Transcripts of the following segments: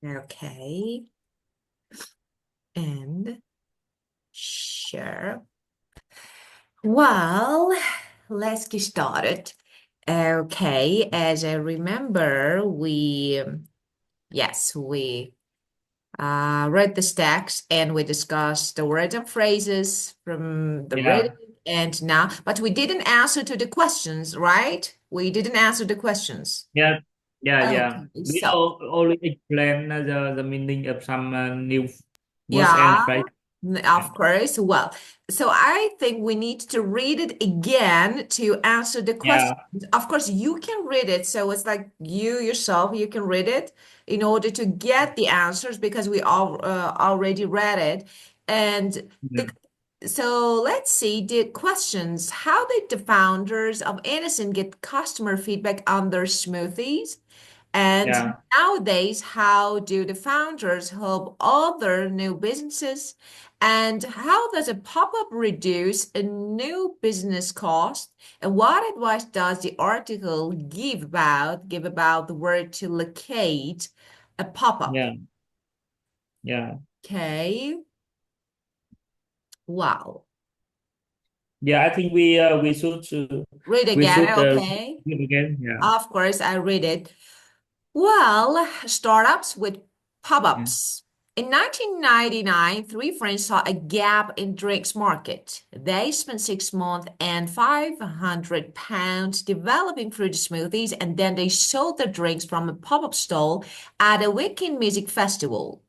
Okay. And share. Well, let's get started. Okay, as I remember, yes, we read the text and we discussed the words and phrases from the reading Yeah, and now, but we didn't answer to the questions, right? We didn't answer the questions. yeah, yeah. Okay, We so only explain the meaning of some new words and yeah, phrases. Yeah, of course. Well, so I think we need to read it again to answer the question. yeah, Of course, you can read it. So it's like you yourself, you can read it in order to get the answers because we all already read it. And yeah, the so let's see the questions. How did the founders of Innocent get customer feedback on their smoothies? And yeah, nowadays, how do the founders help other new businesses? And how does a pop-up reduce a new business cost? And what advice does the article give about the word to locate a pop-up? yeah, yeah. Okay. Wow. Yeah, I think we should Read we again. should Okay. read again. Yeah, Of course, I read it. Well, startups with yeah, pop-ups. In 1999, three friends saw a gap in drinks market. They spent 6 months and £500 developing fruit smoothies, and then they sold their drinks from a pop-up stall at a weekend music festival.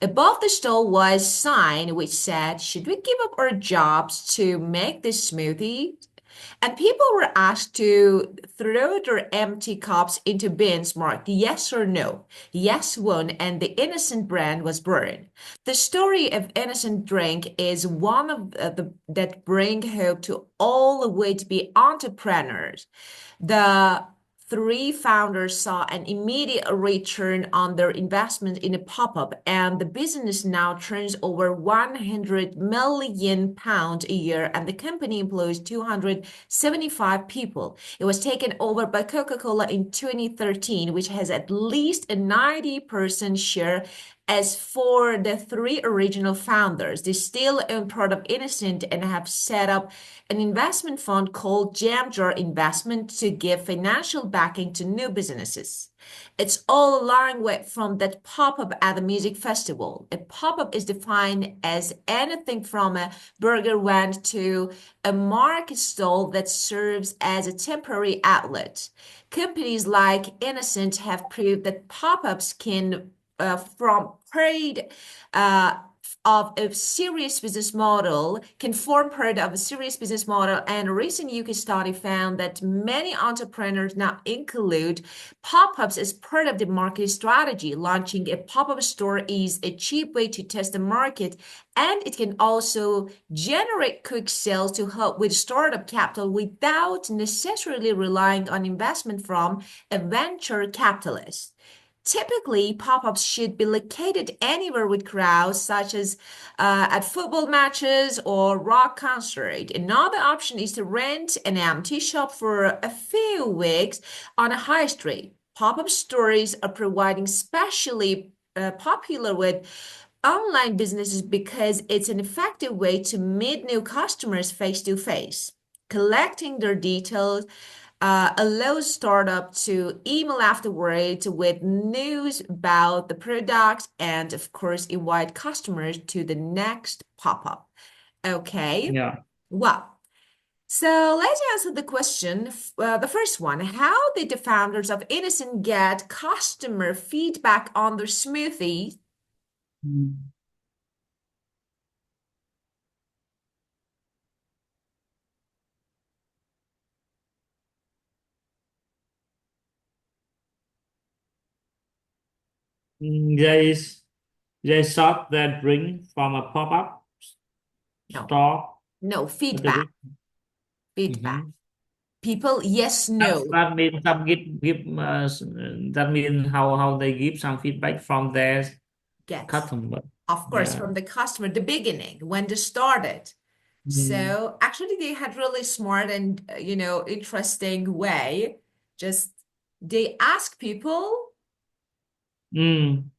Above the stall was a sign which said, "Should we give up our jobs to make this smoothie?" And people were asked to throw their empty cups into bins marked yes or no. Yes won, and the Innocent brand was burned. The story of Innocent Drink is one of the that bring hope to all would-be entrepreneurs. The three founders saw an immediate return on their investment in a pop-up, and the business now turns over 100 million pounds a year, and the company employs 275 people. It was taken over by Coca-Cola in 2013, which has at least a 90% share. As for the three original founders, they still own part of Innocent and have set up an investment fund called Jam Jar Investment to give financial backing to new businesses. It's all along with from that pop-up at the music festival. A pop-up is defined as anything from a burger vent to a market stall that serves as a temporary outlet. Companies like Innocent have proved that pop-ups can from paid of a serious business model can form part of a serious business model, and a recent UK study found that many entrepreneurs now include pop-ups as part of the market strategy. Launching a pop-up store is a cheap way to test the market, and it can also generate quick sales to help with startup capital without necessarily relying on investment from a venture capitalist. Typically, pop-ups should be located anywhere with crowds, such as at football matches or rock concert. Another option is to rent an empty shop for a few weeks on a high street. Pop-up stores are providing especially popular with online businesses because it's an effective way to meet new customers face to face. Collecting their details allows startup to email afterwards with news about the products and, of course, invite customers to the next pop-up. Okay, yeah. well, so let's answer the question. The first one, how did the founders of Innocent get customer feedback on their smoothie? Mm. They they sought their drink from a pop-up No, store no, at the feedback, week. feedback. Mhm. People, yes, no. That means some give that means how they give some feedback from their Yes. customer. Of course, Yeah. from the customer, the beginning, when they started. Mm. So actually, they had really smart and interesting way. Just they ask people, Mm.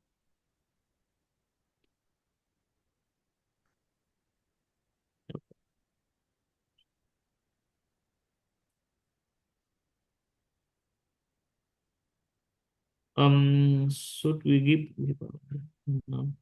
Should we give? No.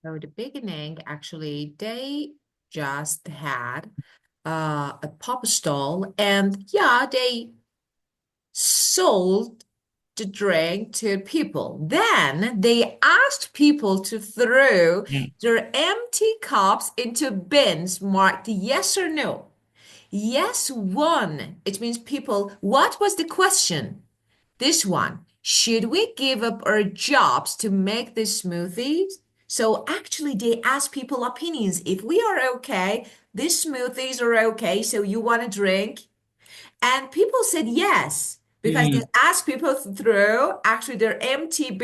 So the beginning, actually, they just had a pop stall, and yeah, they sold the drink to people. Then they asked people to throw Yeah. their empty cups into bins marked yes or no. Yes won. It means people, what was the question? This one, should we give up our jobs to make this smoothies? So actually, they ask people opinions. If we are okay, these smoothies are okay, so you want to drink? And people said yes, because they Mm, asked people to throw actually their empty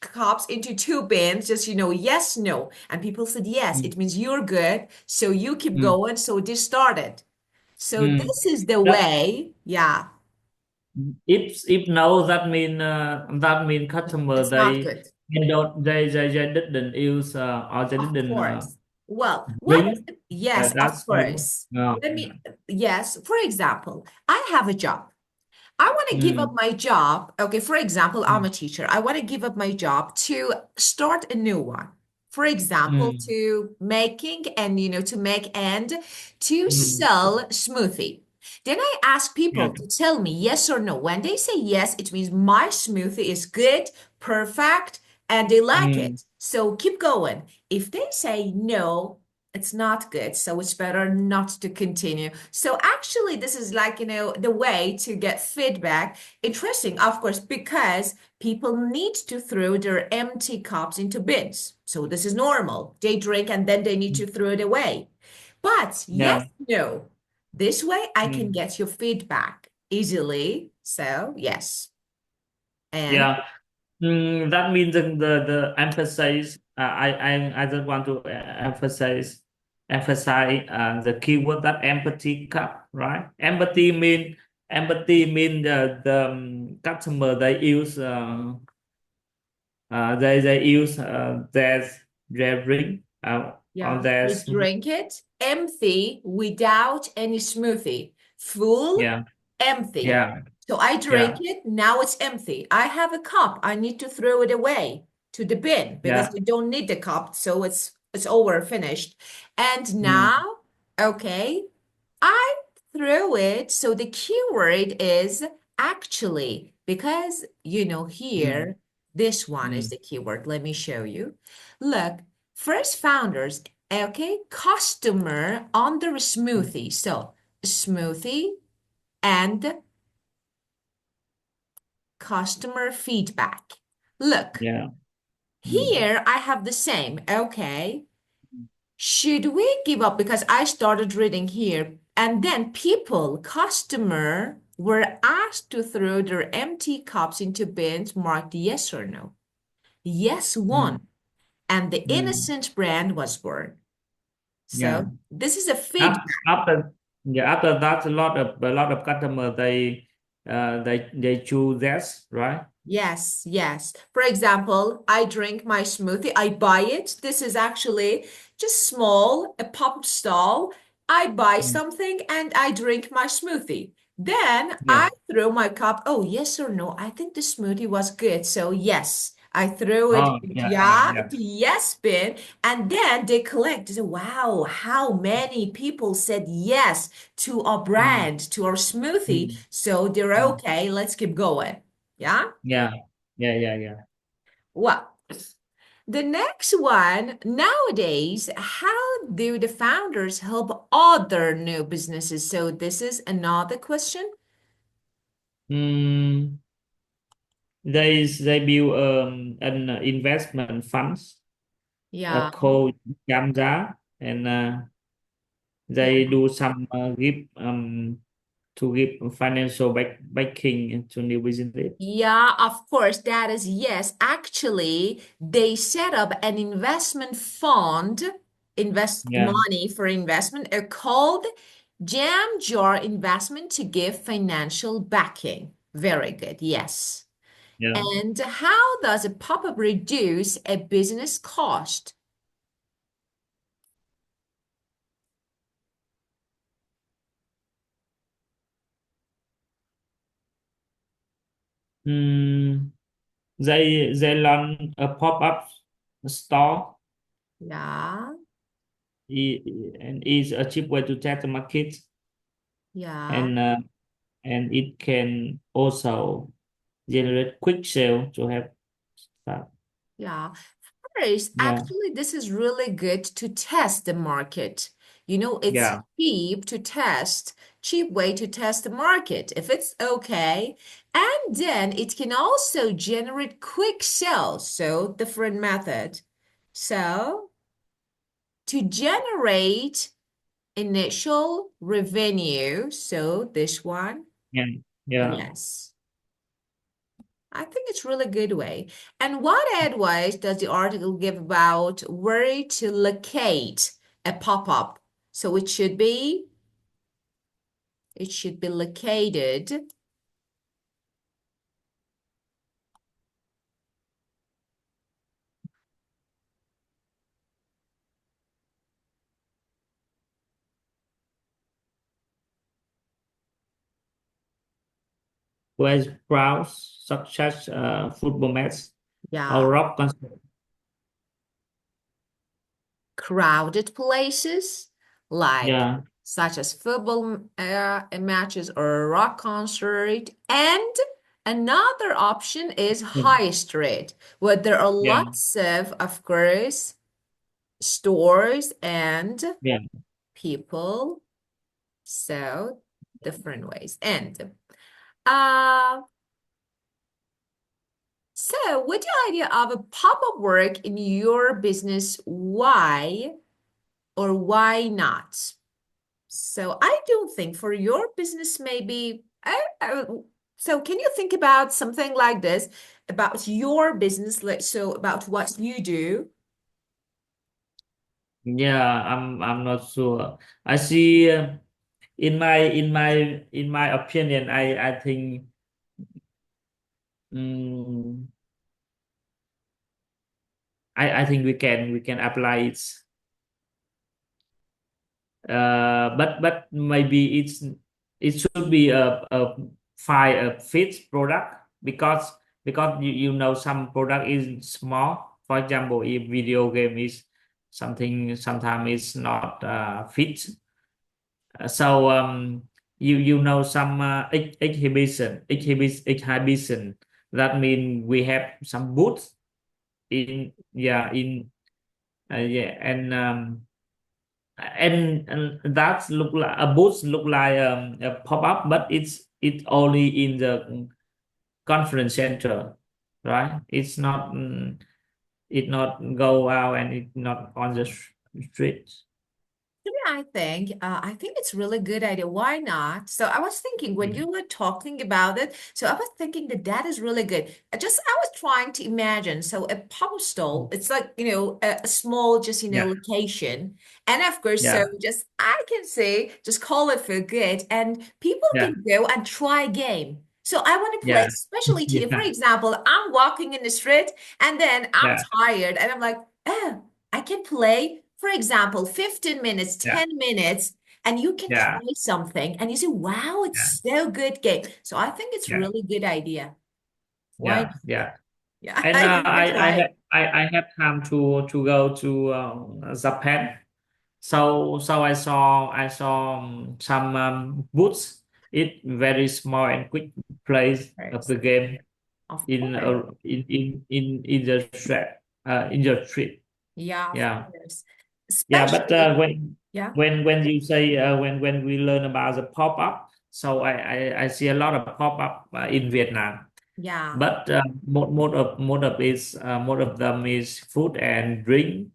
cups into two bins, just, yes, no. And people said yes, mm, it means you're good, so you keep mm, going. So this started. So mm. this is the That way, yeah, if no, that mean customer it's not good. they don't they didn't use or they Of didn't course. Well, what is drink. it? Yes, of That's maybe. course. No. Let me, yes, for example, I have a job. I want to give up Mm, my job. Okay, for example, I'm mm, a teacher. I want to give up my job to start a new one. For example, mm, to making and to make and to mm. sell smoothie. Then I ask Yeah. people to tell me yes or no. When they say yes, it means my smoothie is good, perfect, and they like Mm, it. So keep going. If they say no, it's not good. So it's better not to continue. So actually, this is like, the way to get feedback. Interesting, of course, because people need to throw their empty cups into bins. So this is normal. They drink and then they need to throw it away. But yes, yeah. no. This way I can Mm, get your feedback easily. So yes. And yeah. That means the emphasis. I just want to emphasize the keyword that empathy cup, right? Empathy mean the customer they use their drink on yeah, their they drink it empty without any smoothie. Full, yeah, empty. yeah, So I drink yeah, it, now it's empty. I have a cup, I need to throw it away to the bin because yeah. I don't need the cup, so it's over, finished. And Mm, now, okay, I threw it. So the keyword is actually, because mm, here, this one is mm, the keyword. Let me show you. Look, first founders, okay, customer under smoothie. So smoothie and customer feedback. Look, yeah. Mm, here I have the same. Okay. Should we give up? Because I started reading here, and then people, customer, were asked to throw their empty cups into bins marked yes or no. Yes mm, won, and the mm, innocent brand was born. yeah. So this is a After, feedback. after yeah, after that, a lot of customers they choose this, right? Yes, yes. For example, I drink my smoothie, I buy it. This is actually just small, a pop-up stall. I buy Mm, something and I drink my smoothie. Then yeah. I throw my cup. Oh, yes or no? I think the smoothie was good. So yes, I throw it, Oh, yeah, yeah, yeah, yeah. to yes bin. And then they collect. They say, wow, how many people said yes to our Mm, brand, to our smoothie. mm, So they're mm, okay. Let's keep going. Yeah. yeah, yeah, yeah, yeah. Well, The next one, nowadays, how do the founders help other new businesses? So this is another question. Mm, they build an investment funds Yeah, called Gamza, and yeah. they do some give to give financial backing to new business. Yeah, of course, that is yes. Actually, they set up an investment fund, invest Yeah, money for investment, called Jam Jar Investment to give financial backing. Very good, yes. yeah. And how does a pop-up reduce a business cost? Mm, they launch a pop-up store, Yeah, and is a cheap way to test the market, yeah, and it can also generate quick sale to have start. yeah. First, Yeah, actually, this is really good to test the market. You know, it's yeah, cheap to test, cheap way to test the market. If it's okay, and then it can also generate quick sales. So different method. So to generate initial revenue, so this one, yeah, yeah. yes. I think it's really good way. And what advice does the article give about where to locate a pop-up? So it should be located. Whereas crowds such as football match or Yeah, rock concert. crowded places like Yeah, such as football matches or a rock concert. And another option is yeah, high street, where there are yeah, lots of course, stores and yeah. people. So different ways. And uh, so with the idea of a pop-up work in your business, why or why not? So I don't think for your business, maybe so can you think about something like this about your business, like so about what you do? Yeah, I'm not sure. I see in my opinion, I think um, I think we can apply it. But maybe it should be a fit product, because you know some product is small. For example, if video game is something, sometimes it's not fit. So you know some exhibition. That means we have some booths in, yeah, in yeah, and that's look like a booth, look like a pop-up, but it's only in the conference center, right? It's not it not go out, and it not on the streets. Yeah, I think it's really good idea. Why not? So I was thinking when you were talking about it, so I was thinking that that is really good. I was trying to imagine. So a pop stall, it's like, a small just, Yeah, location. And of course, so yeah, just I can say, just call it for good, and people yeah, can go and try a game. So I want to play, yeah, especially to, for yeah, example, I'm walking in the street and then I'm yeah, tired and I'm like, oh, I can play, for example, 15 minutes, yeah, 10 minutes, and you can yeah, try something and you say, wow, yeah, it's so good game. So I think it's yeah, really good idea. Why? yeah, yeah. Yeah, And you can try it. I had time to go to Japan. So I saw some booths. It very small and quick place of First. the game Of in course. in the street. in your street. Yeah, of Yeah. course. Yeah, but Especially, when yeah, when you say when we learn about the pop up, so I see a lot of pop up in Vietnam, yeah, but most of them is food and drink,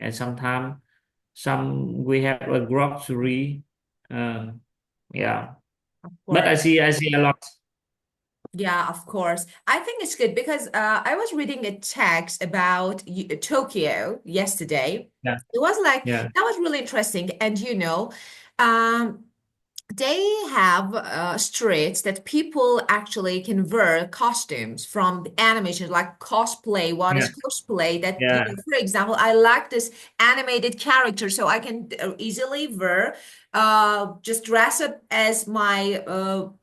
and sometimes some we have a grocery. Um, yeah, of but course. I see a lot. Yeah, of course. I think it's good because I was reading a text about Tokyo yesterday. Yeah, It was like, yeah, that was really interesting. And um, they have streets that people actually can wear costumes from the animations, like cosplay. What yeah, is cosplay? That, yeah, for example, I like this animated character, so I can easily wear, just dress up as my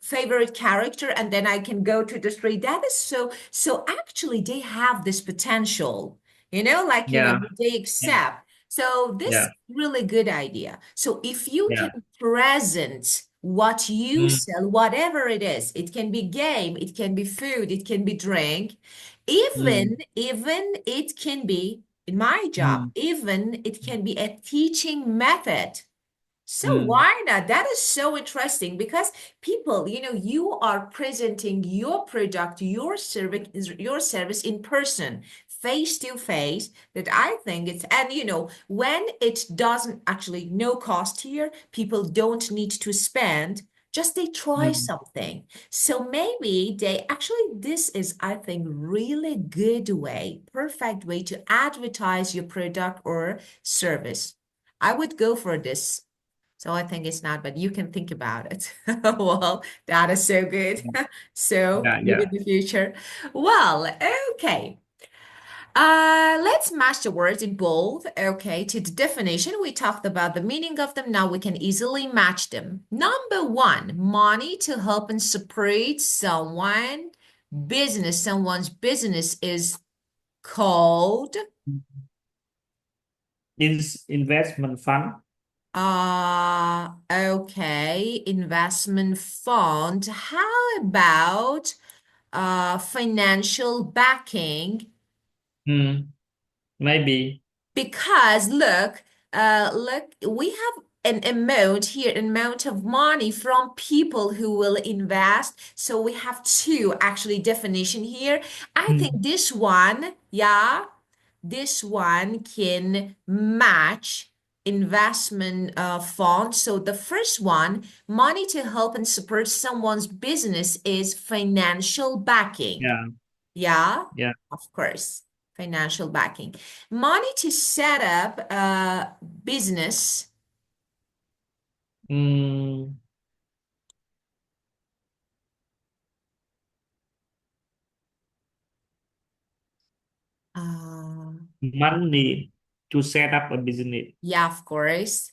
favorite character, and then I can go to the street. That is so actually, they have this potential, like, yeah, they yeah, accept. So this yeah, is really good idea. So if you yeah. can present what you Mm, sell, whatever it is, it can be game, it can be food, it can be drink, even mm, even it can be in my job, mm, even it can be a teaching method. So mm, why not? That is so interesting because people, you are presenting your product, your service in person, face to face. That I think it's, and when it doesn't actually no cost here, people don't need to spend. Just they try mm, something. So maybe they actually, this is, I think, really good way, perfect way to advertise your product or service. I would go for this. So I think it's not, but you can think about it. Well, that is so good. So yeah, good yeah. in the future. Well, okay. Let's match the words in bold. Okay, to the definition, we talked about the meaning of them. Now we can easily match them. Number one, money to help and support business. Someone's business is called Investment fund. okay, investment fund. How about financial backing? Mm, maybe. Because look, we have an amount here, an amount of money from people who will invest. So we have two actually definition here. I think Mm, this one, yeah, this one can match investment fund. So the first one, money to help and support someone's business is financial backing. yeah, Yeah, yeah. of course, financial backing. Money to set up a business. Mm, Uh, money to set up a business. yeah, of course.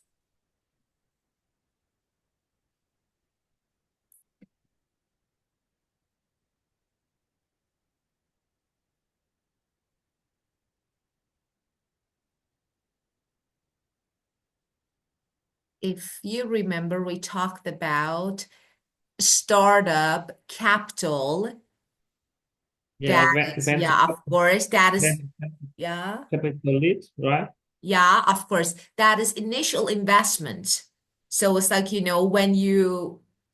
If you remember, we talked about startup capital. Yeah, That is, yeah, of course, that is, venture yeah. capitalist, right? Yeah, of course. That is initial investment. So it's like, when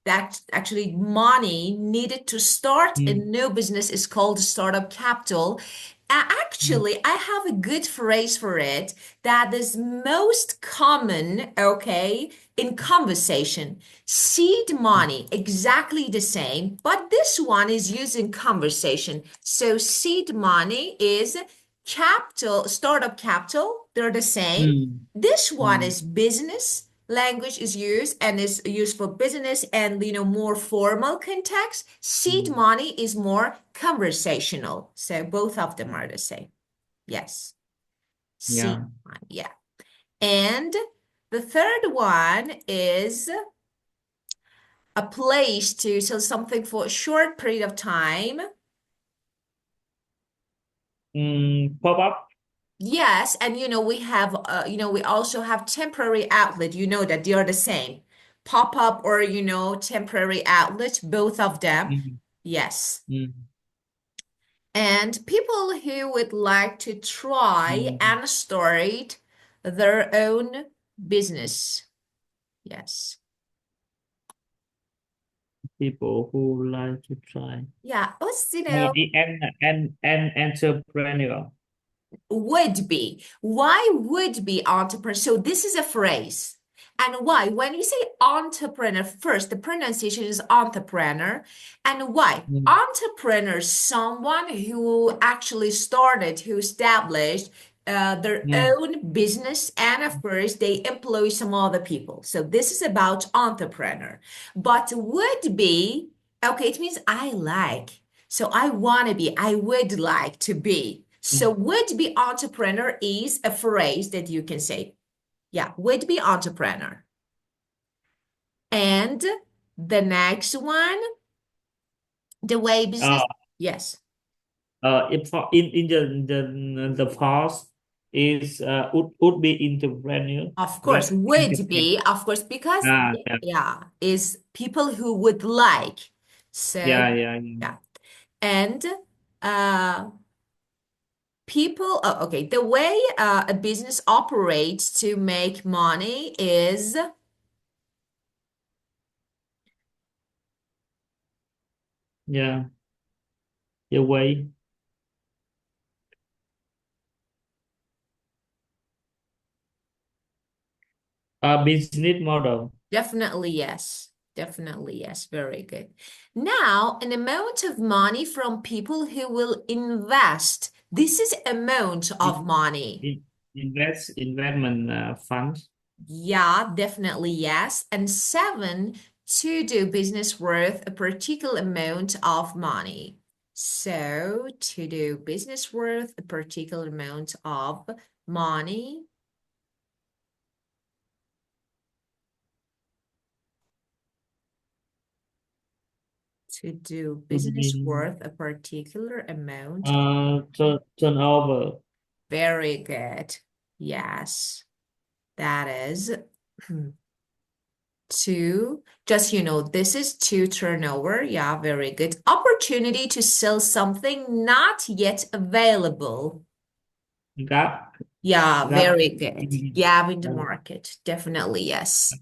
that actually money needed to start a Mm, new business is called startup capital. mm, Actually, I have a good phrase for it that is most common, okay, in conversation. Seed mm, money, exactly the same, but this one is used in conversation. So seed money is capital, startup capital, they're the same. mm, This one mm, is business. Language is used and is used for business and more formal context. Seed mm. money is more conversational. So both of them are the same. Yes. Seed Yeah. money. Yeah. And the third one is a place to sell something for a short period of time. Pop up. Yes, and we have we also have temporary outlet. You know that they are the same. Pop-up or temporary outlet, both of them. Mm, Yes. mm. And people who would like to try Mm, and start their own business. Yes. people who like to try. Yeah, what's, you know, And entrepreneur. would be. Why would be entrepreneur? So this is a phrase. And why? When you say entrepreneur, first, the pronunciation is entrepreneur. And why? Mm, Entrepreneur, someone who actually started, who established their mm, own business, and of course, they employ some other people. So this is about entrepreneur. But would be, okay, it means I like. So I want to be, I would like to be. So mm. would be entrepreneur is a phrase that you can say. Yeah, would be entrepreneur. And the next one, the way business. Uh, Yes, if for in the past is would be entrepreneur, of course, but would be, of course, because yeah, yeah, is people who would like. So yeah. yeah. And uh people, oh, okay, the way a business operates to make money is Yeah, the way business model. definitely yes. Definitely yes. Very good. Now, an amount of money from people who will invest. This is amount of In, money. investment funds. Yeah, definitely yes. And seven, to do business worth a particular amount of money. So, to do business worth a particular amount of money. To do Would business be worth a particular amount. turnover. Very good. Yes, that is two. Just, this is two turnover. Yeah, very good. Opportunity to sell something not yet available. Gap Yeah, gap very good. in, Gap in the uh, market. Definitely, yes.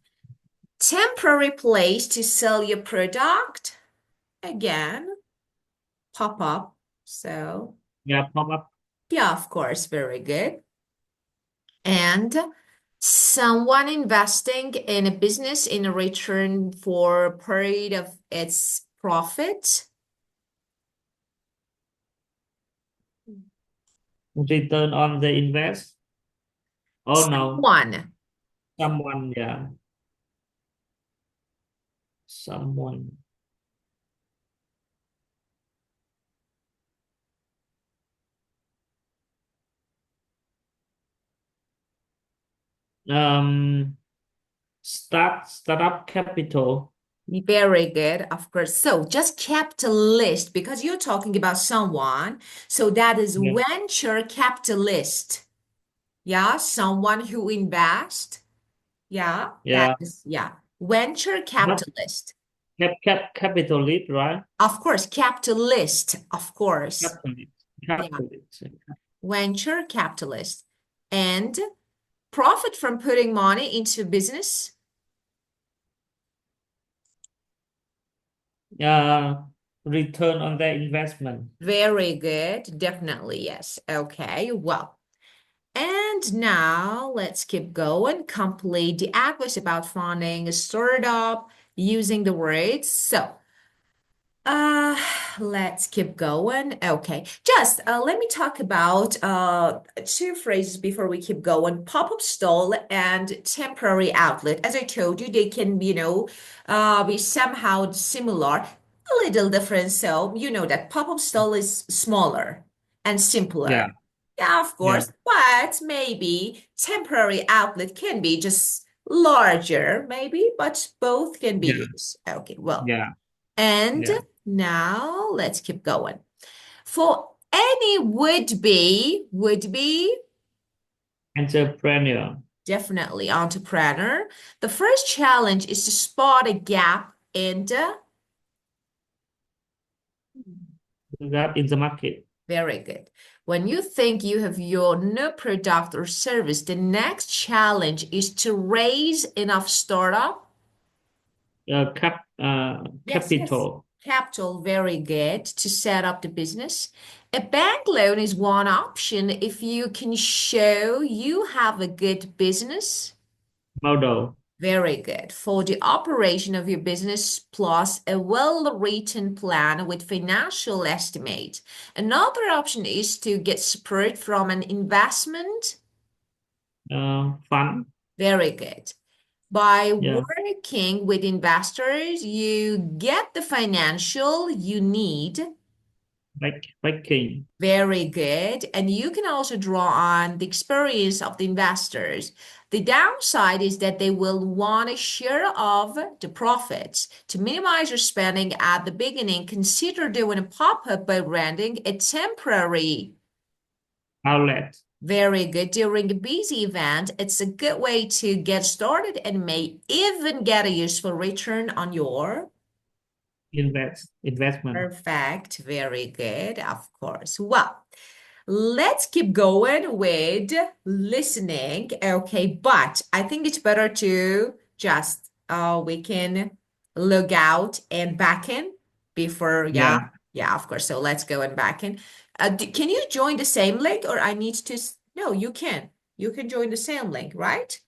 Temporary place to sell your product. Again, pop up. So, yeah, pop up. yeah, of course, very good. And someone investing in a business in a return for part of its profit. Return on the invest. Oh no, Someone. someone, yeah, someone. Um, startup capital. Very good, of course. So just capitalist, because you're talking about someone. So that is Yeah, venture capitalist. Yeah, someone who invest. Yeah, that yeah. is, yeah. Venture But capitalist. capitalist, right? Of course, capitalist, of course. Capitalist, Yeah, capitalist. venture capitalist. And profit from putting money into business. Uh, return on their investment. Very good. Definitely, yes. Okay, well. And now let's keep going. Complete the act about funding a startup using the words. So, Uh, let's keep going. Okay, just let me talk about two phrases before we keep going. Pop-up stall and temporary outlet. As I told you, they can, be somehow similar, a little different. So, you know that pop-up stall is smaller and simpler. Yeah, Yeah, of yeah, course, but maybe temporary outlet can be just larger, maybe, but both can yeah, be used. Okay, well. yeah, And yeah. now let's keep going. For any would be Entrepreneur. definitely entrepreneur, the first challenge is to spot a gap in the Gap in the market. Very good. When you think you have your new product or service, the next challenge is to raise enough startup. Capital. Capital, very good to set up the business. A bank loan is one option if you can show you have a good business. Model. Very good. For the operation of your business plus a well-written plan with financial estimate. Another option is to get support from an investment. Fund. Very good. By Yeah. working with investors, you get the financial you need. Backing. Very good. And you can also draw on the experience of the investors. The downside is that they will want a share of the profits. To minimize your spending at the beginning, consider doing a pop-up by renting a temporary. Outlet. Very good. During a busy event, it's a good way to get started and may even get a useful return on your. Investment. Perfect. Very good. Of course. Well, let's keep going with listening. Okay, but I think it's better to just we can log out and back in before, yeah. Yeah. Yeah, of course. So let's go and back in. Can you join the same link or I need to no, you can. You can join the same link, right?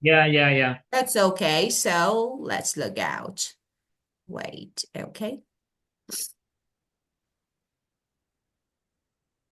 Yeah. That's okay. So let's log out. Wait, okay.